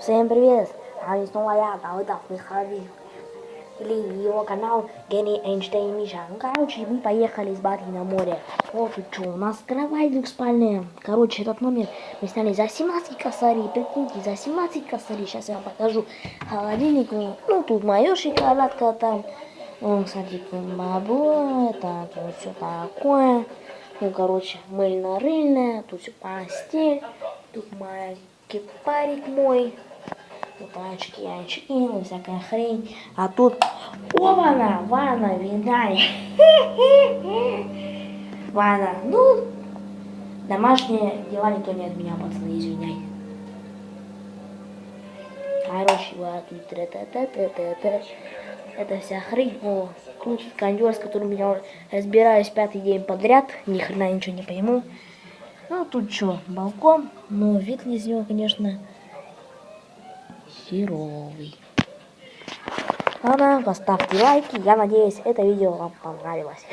Всем привет! А вами снова я, Давыдов Михаил. Или его канал Гений Эйнштейн Миша. Ну, короче, мы поехали с Бати на море. Вот тут что, у нас кровать двухспальная. Короче, этот номер мы сняли за 17 косарей. Прикиньте, за 17 косарей. Сейчас я вам покажу холодильник. Ну, тут моя шоколадка там. Ну, кстати, бабло, так, вот все такое. Ну, короче, мыльно-рыльная. Тут все постель. Тут моя кипарик мой. Вот очки, ну, всякая хрень. А тут, оба-на, ванна, видали. Ванна, ну, домашние дела никто не от меня, пацаны, извиняй. Короче, вот тут это вся хрень. О, тут кондер, с которым я разбираюсь 5-й день подряд. Ни хрена ничего не пойму. Ну, тут что, балкон. Но вид из него, конечно, херовый. Ладно, поставьте лайки. Я надеюсь, это видео вам понравилось.